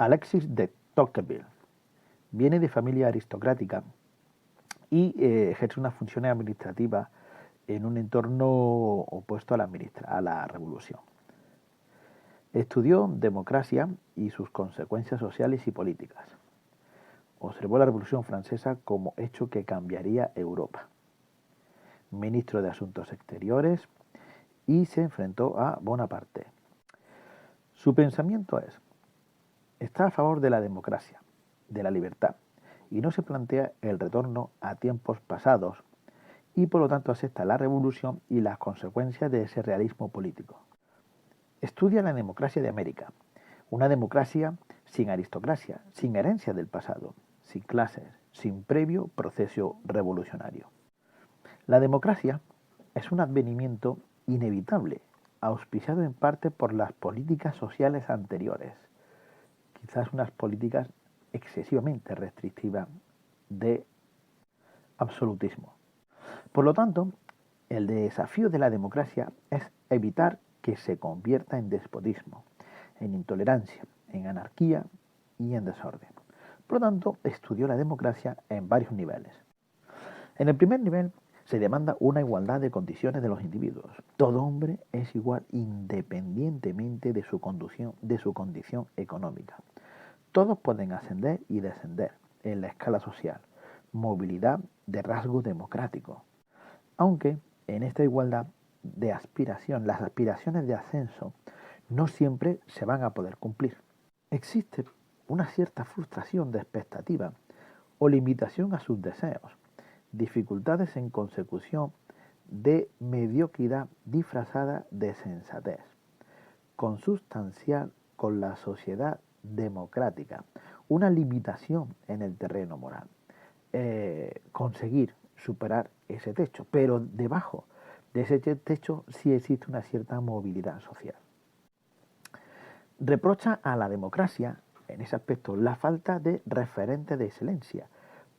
Alexis de Tocqueville viene de familia aristocrática y ejerce unas funciones administrativas en un entorno opuesto a la revolución. Estudió democracia y sus consecuencias sociales y políticas. Observó la Revolución Francesa como hecho que cambiaría Europa. Ministro de Asuntos Exteriores y se enfrentó a Bonaparte. Su pensamiento está a favor de la democracia, de la libertad, y no se plantea el retorno a tiempos pasados y por lo tanto acepta la revolución y las consecuencias de ese realismo político. Estudia la democracia de América, una democracia sin aristocracia, sin herencia del pasado, sin clases, sin previo proceso revolucionario. La democracia es un advenimiento inevitable, auspiciado en parte por las políticas sociales anteriores, quizás unas políticas excesivamente restrictivas de absolutismo. Por lo tanto, el desafío de la democracia es evitar que se convierta en despotismo, en intolerancia, en anarquía y en desorden. Por lo tanto, estudió la democracia en varios niveles. En el primer nivel se demanda una igualdad de condiciones de los individuos. Todo hombre es igual independientemente de su condición económica. Todos pueden ascender y descender en la escala social. Movilidad de rasgo democrático. Aunque en esta igualdad de aspiración, las aspiraciones de ascenso no siempre se van a poder cumplir. Existe una cierta frustración de expectativa o limitación a sus deseos, dificultades en consecución de mediocridad disfrazada de sensatez, consustancial con la sociedad democrática, una limitación en el terreno moral. Conseguir superar ese techo, pero debajo de ese techo sí existe una cierta movilidad social. Reprocha a la democracia, en ese aspecto, la falta de referente de excelencia,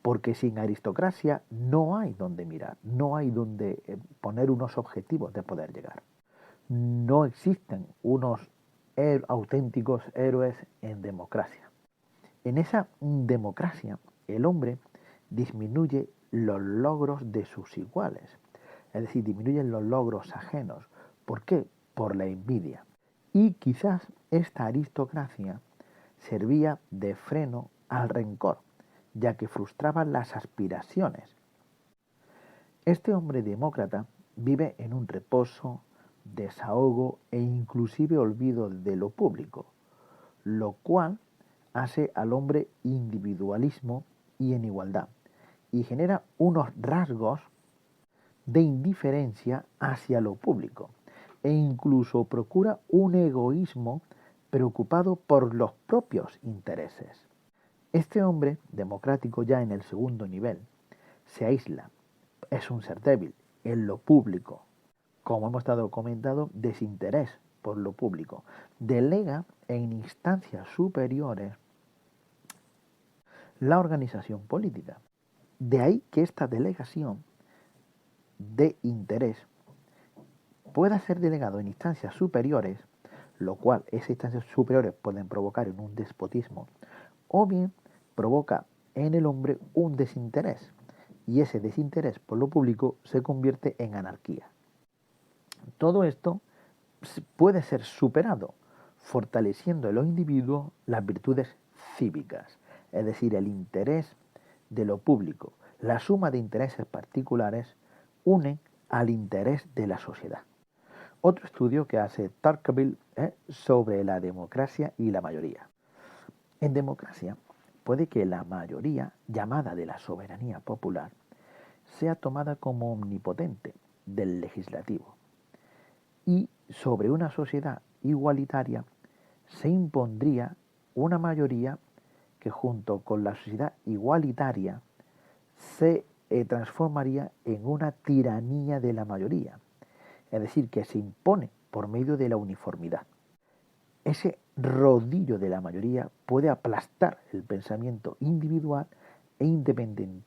porque sin aristocracia no hay donde mirar, no hay donde poner unos objetivos de poder llegar. No existen unos auténticos héroes en democracia. En esa democracia, el hombre disminuye los logros de sus iguales, es decir, disminuyen los logros ajenos. ¿Por qué? Por la envidia. Y quizás esta aristocracia servía de freno al rencor, ya que frustraba las aspiraciones. Este hombre demócrata vive en un reposo, desahogo e inclusive olvido de lo público, lo cual hace al hombre individualismo y en igualdad, y genera unos rasgos de indiferencia hacia lo público, e incluso procura un egoísmo preocupado por los propios intereses. Este hombre democrático ya en el segundo nivel se aísla, es un ser débil en lo público, como hemos estado comentando, desinterés por lo público, delega en instancias superiores la organización política. De ahí que esta delegación de interés pueda ser delegado en instancias superiores, lo cual esas instancias superiores pueden provocar en un despotismo, o bien provoca en el hombre un desinterés, y ese desinterés por lo público se convierte en anarquía. Todo esto puede ser superado fortaleciendo en los individuos las virtudes cívicas, es decir, el interés de lo público. La suma de intereses particulares une al interés de la sociedad. Otro estudio que hace Tocqueville es sobre la democracia y la mayoría. En democracia puede que la mayoría, llamada de la soberanía popular, sea tomada como omnipotente del legislativo, y sobre una sociedad igualitaria se impondría una mayoría que junto con la sociedad igualitaria se transformaría en una tiranía de la mayoría, es decir, que se impone por medio de la uniformidad. Ese rodillo de la mayoría puede aplastar el pensamiento individual e independiente,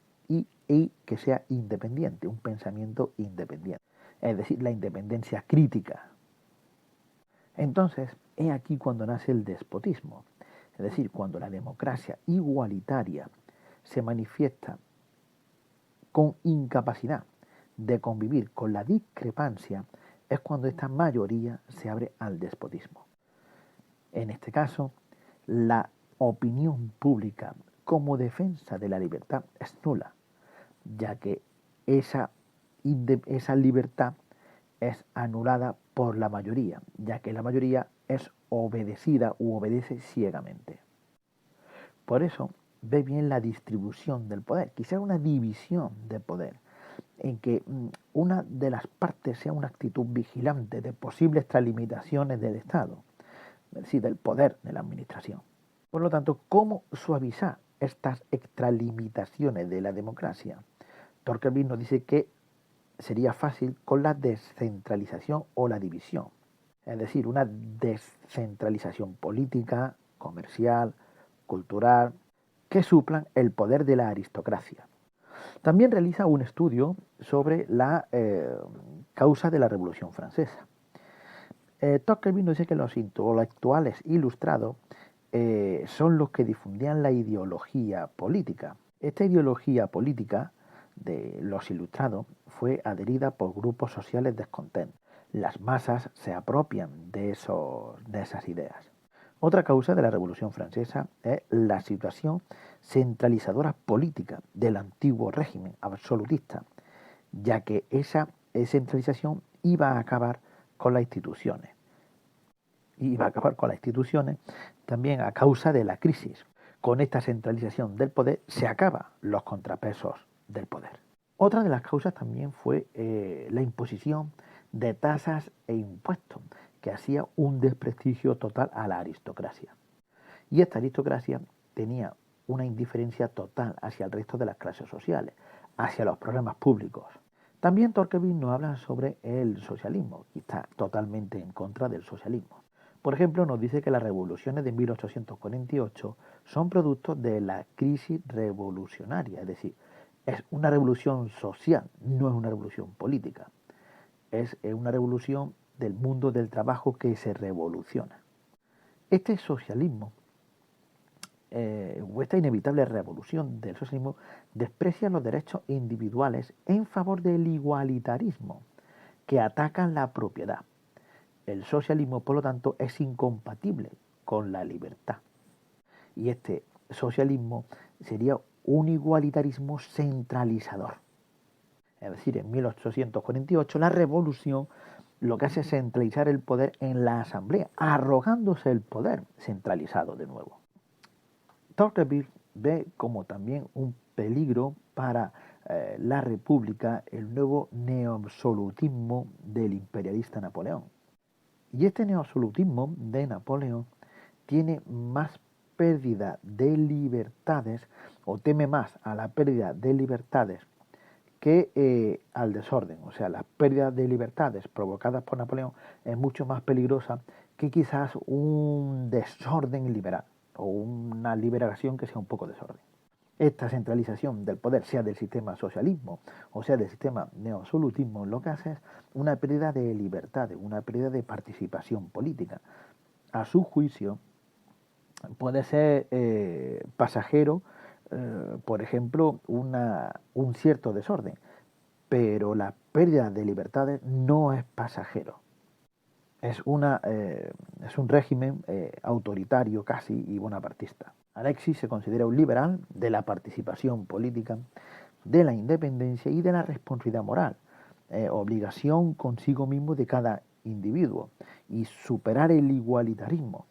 y que sea independiente, un pensamiento independiente, es decir, la independencia crítica. Entonces, he aquí cuando nace el despotismo. Es decir, cuando la democracia igualitaria se manifiesta con incapacidad de convivir con la discrepancia, es cuando esta mayoría se abre al despotismo. En este caso, la opinión pública como defensa de la libertad es nula, ya que esa libertad es anulada por la mayoría, ya que la mayoría es obedecida u obedece ciegamente. Por eso, ve bien la distribución del poder, quizá una división de poder, en que una de las partes sea una actitud vigilante de posibles extralimitaciones del Estado, es decir, del poder de la administración. Por lo tanto, ¿cómo suavizar estas extralimitaciones de la democracia? Tocqueville nos dice que sería fácil con la descentralización o la división, es decir, una descentralización política, comercial, cultural, que suplan el poder de la aristocracia. También realiza un estudio sobre la causa de la Revolución Francesa. Tocqueville nos dice que los intelectuales ilustrados son los que difundían la ideología política. Esta ideología política de los ilustrados fue adherida por grupos sociales descontentos. Las masas se apropian de esas ideas. Otra causa de la Revolución Francesa es la situación centralizadora política del antiguo régimen absolutista, ya que esa centralización iba a acabar con las instituciones. También a causa de la crisis. Con esta centralización del poder se acaban los contrapesos del poder. Otra de las causas también fue la imposición de tasas e impuestos, que hacía un desprestigio total a la aristocracia. Y esta aristocracia tenía una indiferencia total hacia el resto de las clases sociales, hacia los problemas públicos. También Tocqueville nos habla sobre el socialismo y está totalmente en contra del socialismo. Por ejemplo, nos dice que las revoluciones de 1848 son producto de la crisis revolucionaria, es decir, es una revolución social, no es una revolución política. Es una revolución del mundo del trabajo que se revoluciona. Este socialismo, o esta inevitable revolución del socialismo, desprecia los derechos individuales en favor del igualitarismo, que atacan la propiedad. El socialismo, por lo tanto, es incompatible con la libertad. Y este socialismo sería un igualitarismo centralizador. Es decir, en 1848 la revolución lo que hace es centralizar el poder en la asamblea, arrogándose el poder centralizado de nuevo. Tocqueville ve como también un peligro para la república el nuevo neoabsolutismo del imperialista Napoleón. Y este neoabsolutismo de Napoleón tiene más pérdida de libertades, o teme más a la pérdida de libertades que al desorden. O sea, la pérdida de libertades provocadas por Napoleón es mucho más peligrosa que quizás un desorden liberal o una liberación que sea un poco desorden. Esta centralización del poder, sea del sistema socialismo o sea del sistema neoabsolutismo, lo que hace es una pérdida de libertades, una pérdida de participación política. A su juicio, puede ser pasajero, por ejemplo, un cierto desorden, pero la pérdida de libertades no es pasajero. Es un régimen autoritario casi y bonapartista. Alexis se considera un liberal de la participación política, de la independencia y de la responsabilidad moral, obligación consigo mismo de cada individuo, y superar el igualitarismo,